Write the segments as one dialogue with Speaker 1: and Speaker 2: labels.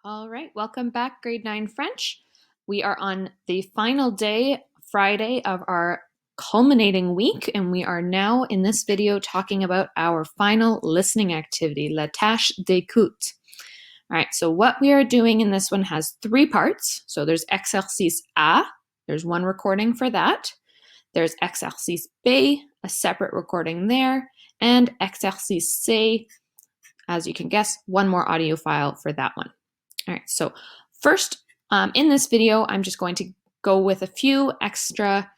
Speaker 1: All right, welcome back, grade 9 French. We are on the final day, Friday, of our culminating week, and we are now in this video talking about our final listening activity, la tâche d'écoute. All right, so what we are doing in this one has 3 parts. So there's exercice A, there's one recording for that. There's exercice B, a separate recording there, and exercice C, as you can guess, one more audio file for that one. All right, so first in this video, I'm just going to go with a few extra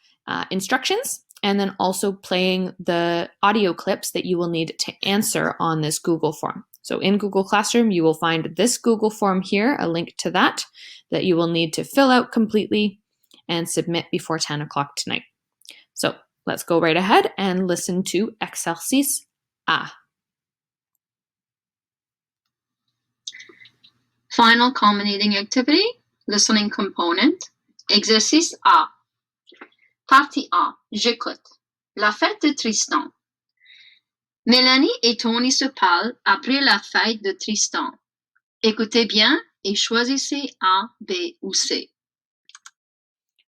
Speaker 1: instructions and then also playing the audio clips that you will need to answer on this Google form. So in Google Classroom, you will find this Google form here, a link to that you will need to fill out completely and submit before 10 o'clock tonight. So let's go right ahead and listen to exercice A.
Speaker 2: Final culminating activity, listening component, exercice A. Partie A, j'écoute. La fête de Tristan. Mélanie et Tony se parlent après la fête de Tristan. Écoutez bien et choisissez A, B ou C.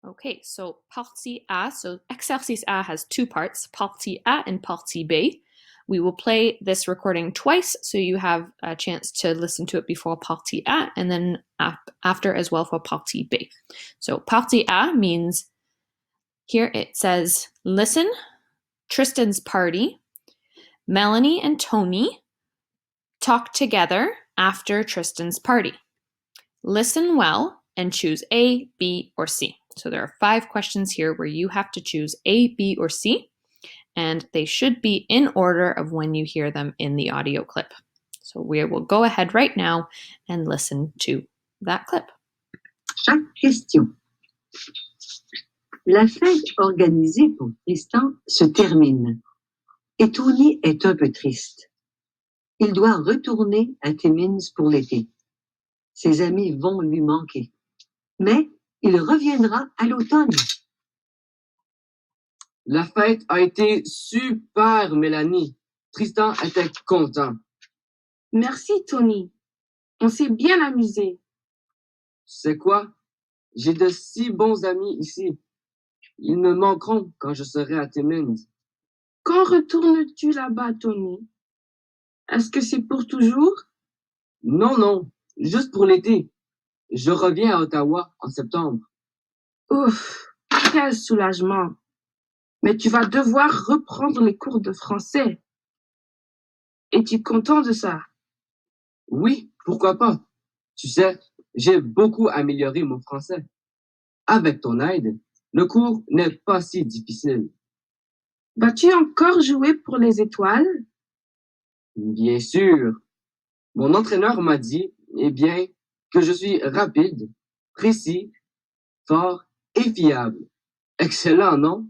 Speaker 1: Okay, so partie A, so exercice A has 2 parts, partie A and partie B. We will play this recording twice, so you have a chance to listen to it before partie A and then after as well for partie B. So partie A means, here it says, listen, Tristan's party, Melanie and Tony talk together after Tristan's party. Listen well and choose A, B, or C. So there are 5 questions here where you have to choose A, B, or C, and they should be in order of when you hear them in the audio clip. So we will go ahead right now and listen to that clip.
Speaker 3: Chaque question. La fête organisée pour Tristan se termine et Tony est un peu triste. Il doit retourner à Timmins pour l'été. Ses amis vont lui manquer. Mais il reviendra à l'automne.
Speaker 4: La fête a été super, Mélanie. Tristan était content.
Speaker 5: Merci, Tony. On s'est bien amusé.
Speaker 4: C'est quoi? J'ai de si bons amis ici. Ils me manqueront quand je serai à Timmins.
Speaker 5: Quand retournes-tu là-bas, Tony? Est-ce que c'est pour toujours?
Speaker 4: Non, juste pour l'été. Je reviens à Ottawa en septembre.
Speaker 5: Ouf, quel soulagement. Mais tu vas devoir reprendre les cours de français. Es-tu content de ça?
Speaker 4: Oui, pourquoi pas? Tu sais, j'ai beaucoup amélioré mon français. Avec ton aide, le cours n'est pas si difficile.
Speaker 5: Vas-tu encore jouer pour les étoiles?
Speaker 4: Bien sûr. Mon entraîneur m'a dit, que je suis rapide, précis, fort et fiable. Excellent, non?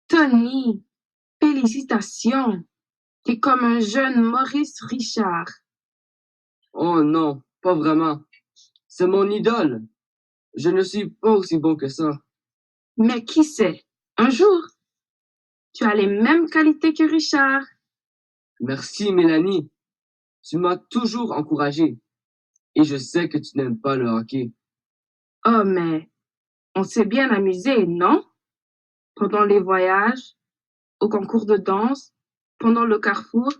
Speaker 5: Tony, félicitations. T'es comme un jeune Maurice Richard.
Speaker 4: Oh non, pas vraiment. C'est mon idole. Je ne suis pas aussi bon que ça.
Speaker 5: Mais qui sait, un jour, tu as les mêmes qualités que Richard.
Speaker 4: Merci, Mélanie. Tu m'as toujours encouragé. Et je sais que tu n'aimes pas le hockey.
Speaker 5: Oh, mais on s'est bien amusé, non? Pendant les voyages, au concours de danse, pendant le carrefour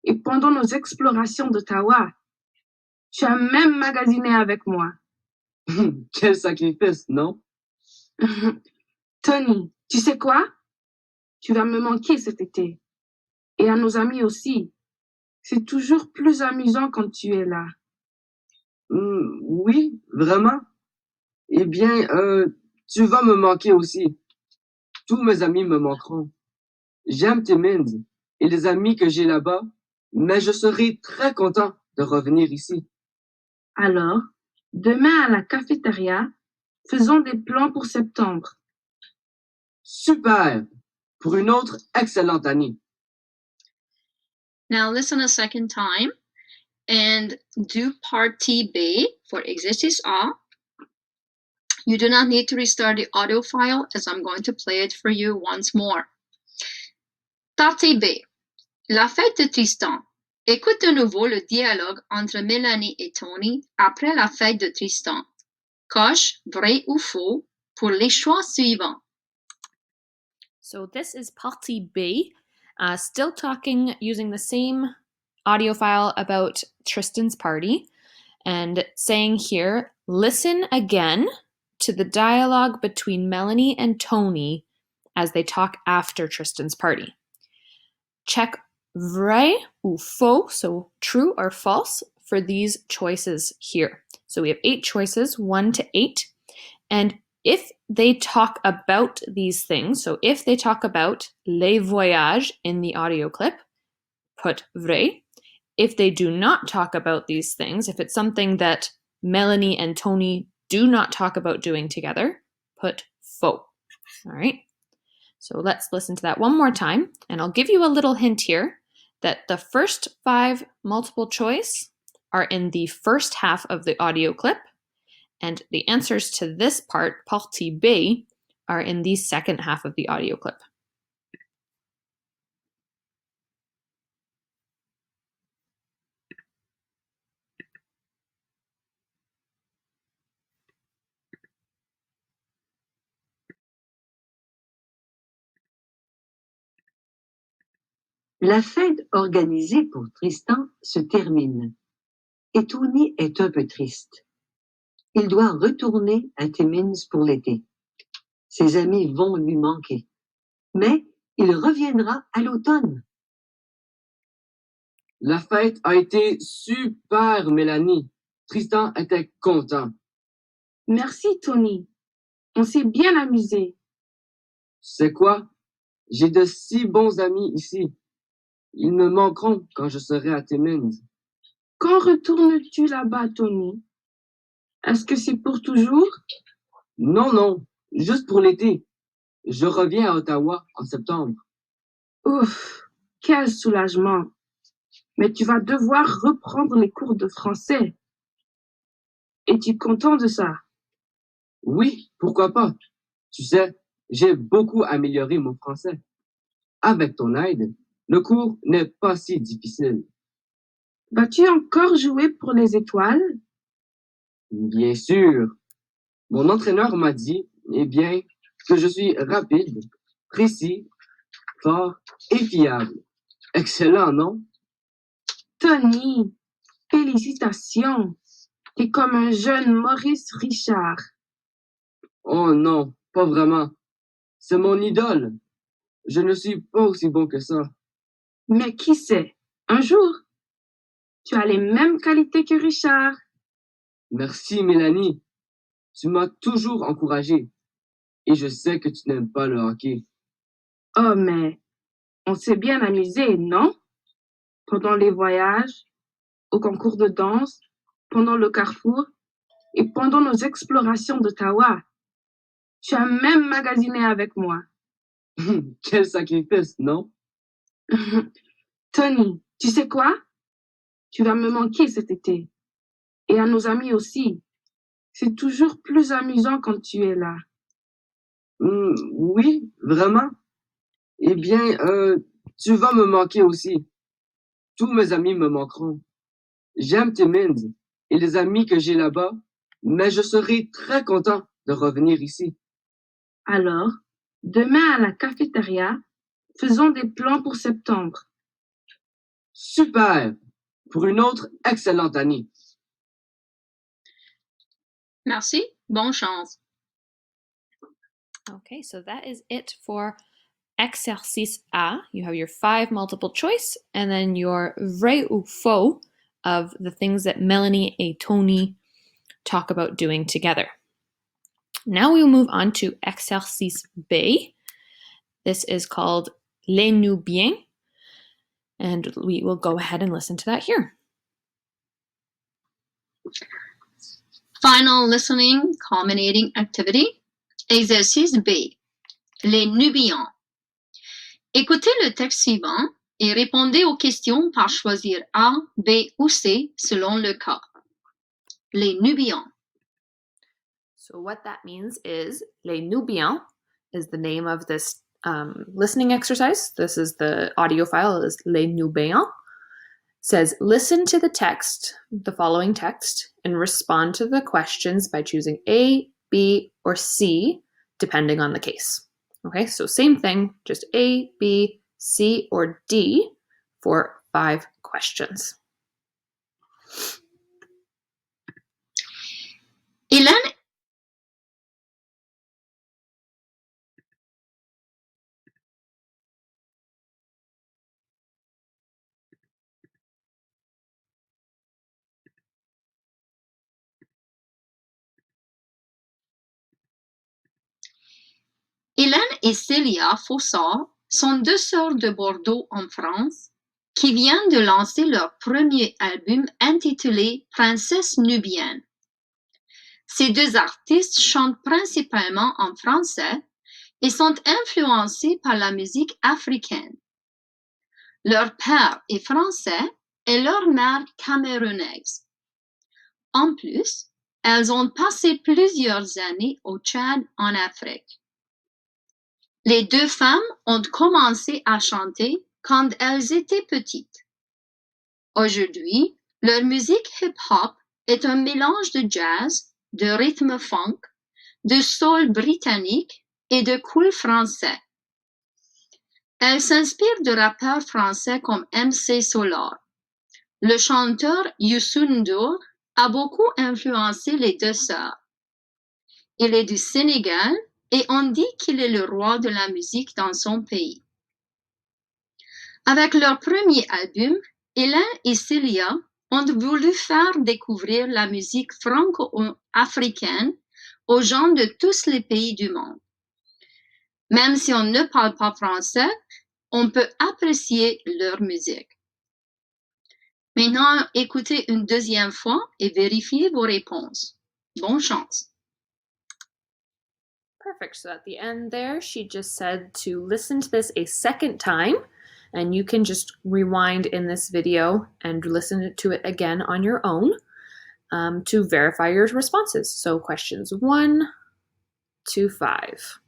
Speaker 5: et pendant nos explorations d'Ottawa. Tu as même magasiné avec moi.
Speaker 4: Quel sacrifice, non?
Speaker 5: Tony, tu sais quoi? Tu vas me manquer cet été. Et à nos amis aussi. C'est toujours plus amusant quand tu es là.
Speaker 4: Oui, vraiment? Tu vas me manquer aussi. Tous mes amis me manqueront. J'aime Timmins et les amis que j'ai là-bas, mais je serai très content de revenir ici.
Speaker 5: Alors, demain à la cafétéria, faisons des plans pour septembre.
Speaker 4: Super! Pour une autre excellente année.
Speaker 2: Now listen a second time and do partie B for exercice A. You do not need to restart the audio file as I'm going to play it for you once more. Partie B. La fête de Tristan. Écoute de nouveau le dialogue entre Mélanie et Tony après la fête de Tristan. Coche vrai ou faux pour les choix suivants.
Speaker 1: So this is partie B, still talking using the same audio file about Tristan's party, and saying here, listen again to the dialogue between Melanie and Tony as they talk after Tristan's party. Check vrai ou faux, so true or false, for these choices here. So we have 8 choices, 1 to 8, and if they talk about these things, so if they talk about les voyages in the audio clip, put vrai. If they do not talk about these things, if it's something that Melanie and Tony do not talk about doing together, put faux. All right. So let's listen to that one more time, and I'll give you a little hint here that the first 5 multiple choice are in the first half of the audio clip, and the answers to this part, partie B, are in the second half of the audio clip.
Speaker 3: La fête organisée pour Tristan se termine et Tony est un peu triste. Il doit retourner à Timmins pour l'été. Ses amis vont lui manquer. Mais il reviendra à l'automne.
Speaker 4: La fête a été super, Mélanie. Tristan était content.
Speaker 5: Merci, Tony. On s'est bien amusé.
Speaker 4: C'est quoi? J'ai de si bons amis ici. Ils me manqueront quand je serai à Timmins.
Speaker 5: Quand retournes-tu là-bas, Tony? Est-ce que c'est pour toujours?
Speaker 4: Non, non, juste pour l'été. Je reviens à Ottawa en septembre.
Speaker 5: Ouf, quel soulagement. Mais tu vas devoir reprendre les cours de français. Es-tu content de ça?
Speaker 4: Oui, pourquoi pas? Tu sais, j'ai beaucoup amélioré mon français. Avec ton aide, le cours n'est pas si difficile.
Speaker 5: Vas-tu encore jouer pour les étoiles?
Speaker 4: Bien sûr. Mon entraîneur m'a dit, eh bien, que je suis rapide, précis, fort et fiable. Excellent, non?
Speaker 5: Tony, félicitations. T'es comme un jeune Maurice Richard.
Speaker 4: Oh non, pas vraiment. C'est mon idole. Je ne suis pas aussi bon que ça.
Speaker 5: Mais qui sait, un jour, tu as les mêmes qualités que Richard.
Speaker 4: Merci, Mélanie. Tu m'as toujours encouragé. Et je sais que tu n'aimes pas le hockey.
Speaker 5: Oh, mais on s'est bien amusé, non? Pendant les voyages, au concours de danse, pendant le carrefour et pendant nos explorations d'Ottawa. Tu as même magasiné avec moi.
Speaker 4: Quel sacrifice, non?
Speaker 5: Tony, tu sais quoi? Tu vas me manquer cet été. Et à nos amis aussi. C'est toujours plus amusant quand tu es là.
Speaker 4: Oui, vraiment? Eh bien, tu vas me manquer aussi. Tous mes amis me manqueront. J'aime Timmins et les amis que j'ai là-bas, mais je serai très content de revenir ici.
Speaker 5: Alors, demain à la cafétéria, faisons des plans pour septembre.
Speaker 4: Super! Pour une autre excellente année.
Speaker 2: Merci, bonne chance.
Speaker 1: Okay, so that is it for exercice A. You have your 5 multiple choice and then your vrai ou faux of the things that Melanie and Tony talk about doing together. Now we will move on to exercice B. This is called les nous bien, and we will go ahead and listen to that here.
Speaker 2: Final listening culminating activity. Exercice B. Les Nubians. Écoutez le texte suivant et répondez aux questions par choisir A, B ou C selon le cas. Les Nubians.
Speaker 1: So what that means is les nous bien is the name of this listening exercise. This is the audio file is les nous bien. says listen to the following text, and respond to the questions by choosing A, B, or C, depending on the case. Okay, so same thing, just A, B, C, or D for 5 questions.
Speaker 2: Hélène et Célia Fossard sont 2 sœurs de Bordeaux en France qui viennent de lancer leur premier album intitulé Princesse nubienne. Ces 2 artistes chantent principalement en français et sont influencés par la musique africaine. Leur père est français et leur mère camerounaise. En plus, elles ont passé plusieurs années au Tchad en Afrique. Les 2 femmes ont commencé à chanter quand elles étaient petites. Aujourd'hui, leur musique hip-hop est un mélange de jazz, de rythme funk, de soul britannique et de cool français. Elles s'inspirent de rappeurs français comme MC Solar. Le chanteur Youssou N'Dour a beaucoup influencé les 2 sœurs. Il est du Sénégal et on dit qu'il est le roi de la musique dans son pays. Avec leur premier album, Hélène et Célia ont voulu faire découvrir la musique franco-africaine aux gens de tous les pays du monde. Même si on ne parle pas français, on peut apprécier leur musique. Maintenant, écoutez une deuxième fois et vérifiez vos réponses. Bonne chance!
Speaker 1: Perfect. So at the end there, she just said to listen to this a second time, and you can just rewind in this video and listen to it again on your own to verify your responses. So questions 1 to 5.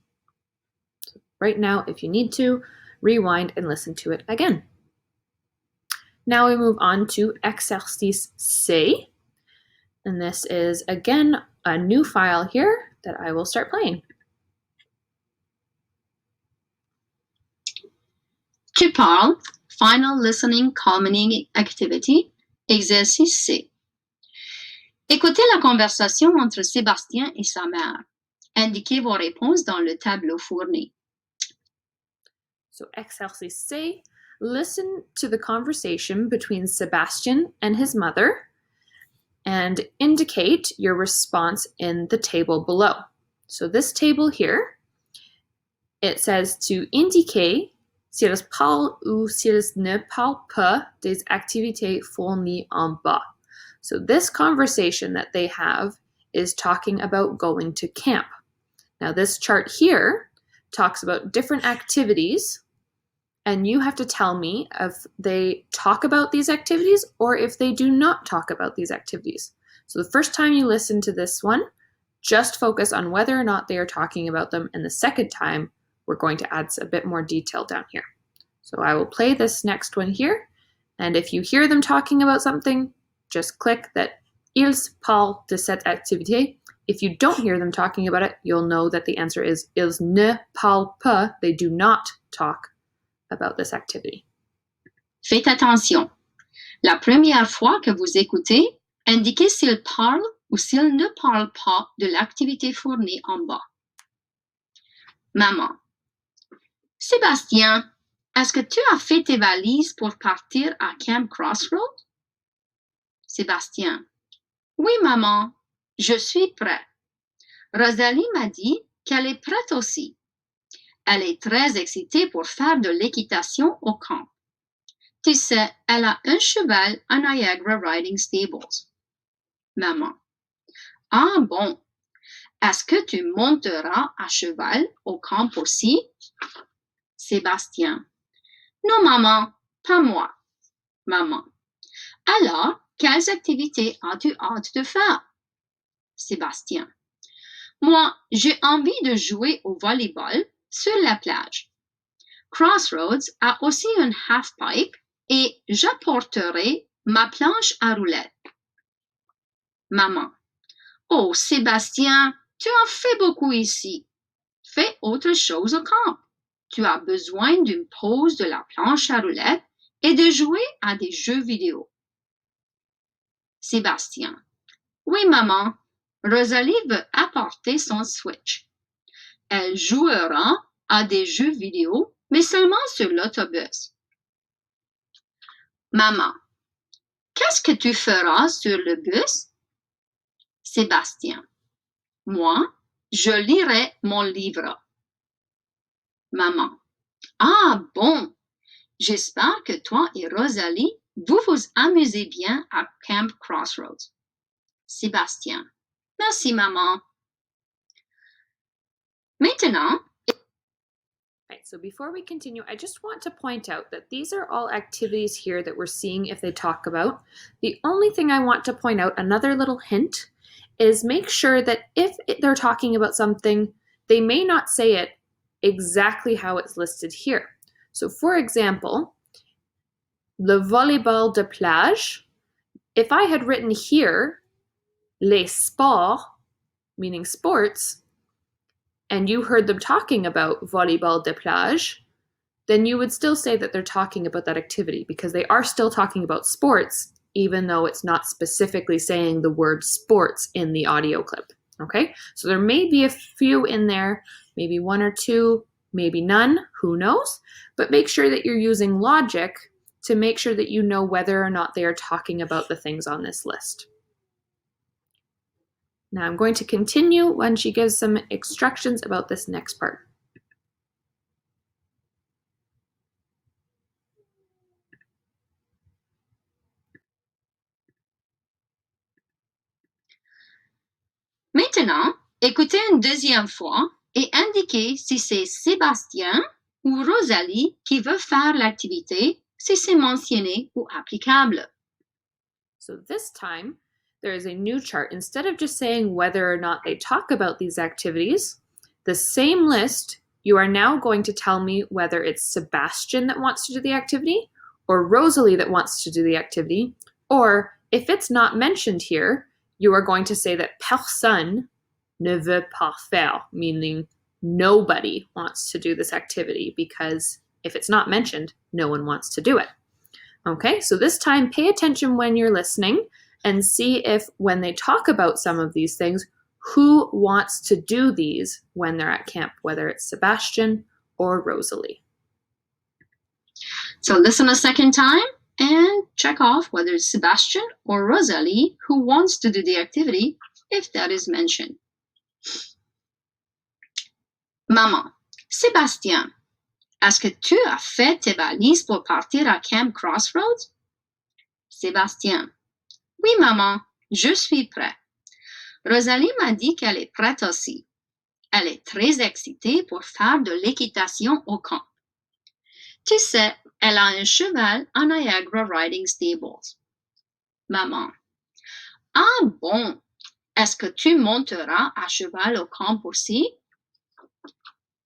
Speaker 1: So right now, if you need to, rewind and listen to it again. Now we move on to exercice C, and this is again a new file here that I will start playing.
Speaker 2: Tu parles, Final Listening Calming Activity, exercice C. Écoutez la conversation entre Sébastien et sa mère. Indiquez vos réponses dans le tableau fourni.
Speaker 1: So exercice C, listen to the conversation between Sebastian and his mother and indicate your response in the table below. So this table here, it says to indiquer s'ils parlent ou s'ils ne parlent pas des activités fournies en bas. So this conversation that they have is talking about going to camp. Now this chart here talks about different activities, and you have to tell me if they talk about these activities or if they do not talk about these activities. So the first time you listen to this one, just focus on whether or not they are talking about them, and the second time, we're going to add a bit more detail down here. So I will play this next one here, and if you hear them talking about something, just click that ils parlent de cette activité. If you don't hear them talking about it, you'll know that the answer is ils ne parlent pas, they do not talk about this activity.
Speaker 2: Faites attention. La première fois que vous écoutez, indiquez s'ils parlent ou s'ils ne parlent pas de l'activité fournie en bas. Maman. Sébastien, est-ce que tu as fait tes valises pour partir à Camp Crossroad? Sébastien. Oui, maman, je suis prêt. Rosalie m'a dit qu'elle est prête aussi. Elle est très excitée pour faire de l'équitation au camp. Tu sais, elle a un cheval à Niagara Riding Stables. Maman. Ah bon, est-ce que tu monteras à cheval au camp aussi? Sébastien. Non, maman, pas moi. Maman. Alors, quelles activités as-tu hâte de faire? Sébastien. Moi, j'ai envie de jouer au volleyball sur la plage. Crossroads a aussi un halfpipe et j'apporterai ma planche à roulettes. Maman. Oh, Sébastien, tu en fais beaucoup ici. Fais autre chose au camp. Tu as besoin d'une pause de la planche à roulettes et de jouer à des jeux vidéo. Sébastien. Oui, maman. Rosalie veut apporter son Switch. Elle jouera à des jeux vidéo, mais seulement sur l'autobus. Maman. Qu'est-ce que tu feras sur le bus? Sébastien. Moi, je lirai mon livre. Maman. Ah bon, j'espère que toi et Rosalie, vous vous amusez bien à Camp Crossroads. Sébastien. Merci, maman. Maintenant,
Speaker 1: Right, so before we continue, I just want to point out that these are all activities here that we're seeing if they talk about. The only thing I want to point out, another little hint, is make sure that if they're talking about something, they may not say it exactly how it's listed here. So for example, le volleyball de plage, if I had written here, les sports, meaning sports, and you heard them talking about volleyball de plage, then you would still say that they're talking about that activity because they are still talking about sports, even though it's not specifically saying the word sports in the audio clip. Okay, so there may be a few in there, maybe one or two, maybe none, who knows? But make sure that you're using logic to make sure that you know whether or not they are talking about the things on this list. Now I'm going to continue when she gives some instructions about this next part.
Speaker 2: Maintenant, écoutez une deuxième fois et indiquez si c'est Sébastien ou Rosalie qui veut faire l'activité, si c'est mentionné ou applicable.
Speaker 1: So this time, there is a new chart. Instead of just saying whether or not they talk about these activities, the same list, you are now going to tell me whether it's Sebastian that wants to do the activity or Rosalie that wants to do the activity, or if it's not mentioned here, you are going to say that personne ne veut pas faire, meaning nobody wants to do this activity because if it's not mentioned, no one wants to do it. Okay, so this time pay attention when you're listening and see if when they talk about some of these things, who wants to do these when they're at camp, whether it's Sebastian or Rosalie.
Speaker 2: So listen a second time and check off whether it's Sebastian or Rosalie who wants to do the activity if that is mentioned. Maman. Sébastien, est-ce que tu as fait tes valises pour partir à Camp Crossroads? Sébastien. Oui, maman, je suis prêt. Rosalie m'a dit qu'elle est prête aussi. Elle est très excitée pour faire de l'équitation au camp. Tu sais, elle a un cheval à Niagara Riding Stables. Maman. Ah bon, est-ce que tu monteras à cheval au camp aussi?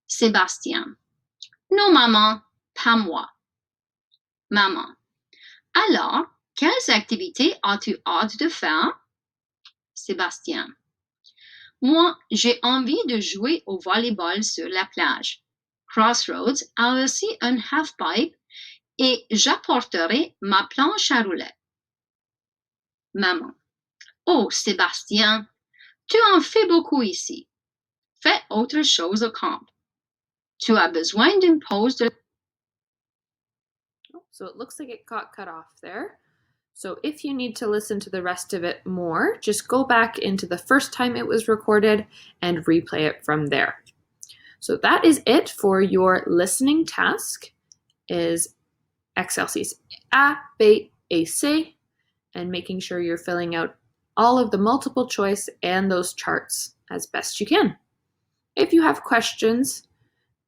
Speaker 2: Sébastien. Non, maman, pas moi. Maman. Alors, quelles activités as-tu hâte de faire? Sébastien. Moi, j'ai envie de jouer au volleyball sur la plage. Crossroads a aussi un halfpipe et j'apporterai ma planche à roulettes. Maman. Oh, Sébastien, tu en fais beaucoup ici. Fais autre chose au camp. Tu as besoin d'une pause de...
Speaker 1: So it looks like it got cut off there. So if you need to listen to the rest of it more, just go back into the first time it was recorded and replay it from there. So that is it for your listening task, is exercice A, B, et C, and making sure you're filling out all of the multiple choice and those charts as best you can. If you have questions,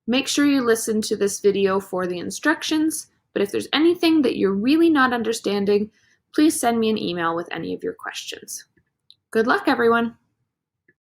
Speaker 1: make sure you listen to this video for the instructions, but if there's anything that you're really not understanding, please send me an email with any of your questions. Good luck, everyone!